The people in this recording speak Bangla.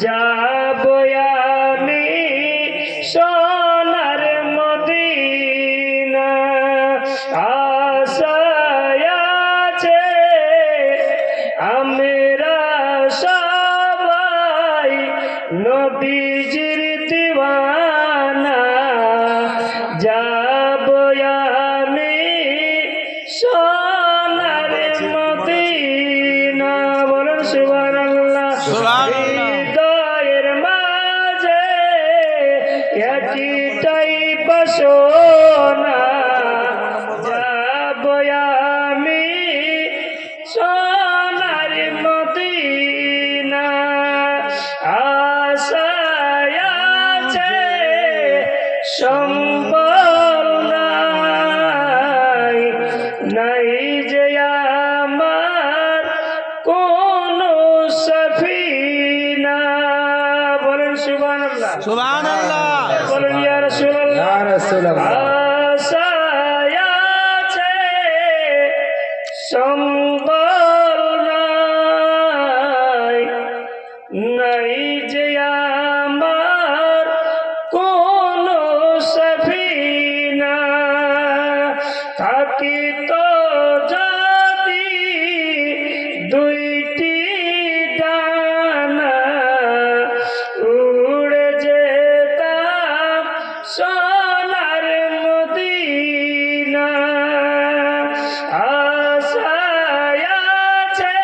যাব আমি সোনার মদিনা আশায় আছে আমরা সবাই নবীজির দিওয়ানা যাব আমি সোনার মদিনা বলুন সুবহানাল্লাহ হৃদয়ের মাঝে একটাই বাসনা যাব আমি সোনার মদিনা আশায় আছে সম্বল নাই নাই যে আমার কোনো সফিনা বলেন সুবহানাল্লাহ সুবহানাল্লাহ বলেন ইয়া রাসূলুল্লাহ ইয়া রাসূলুল্লাহ আশায় আছে সম্বল নাই নাই যে আমার কোনো সফিনা থাকিত যদি দুইটি ডানা উড়ে যেতাম সোনার মদিনা আশায় আছে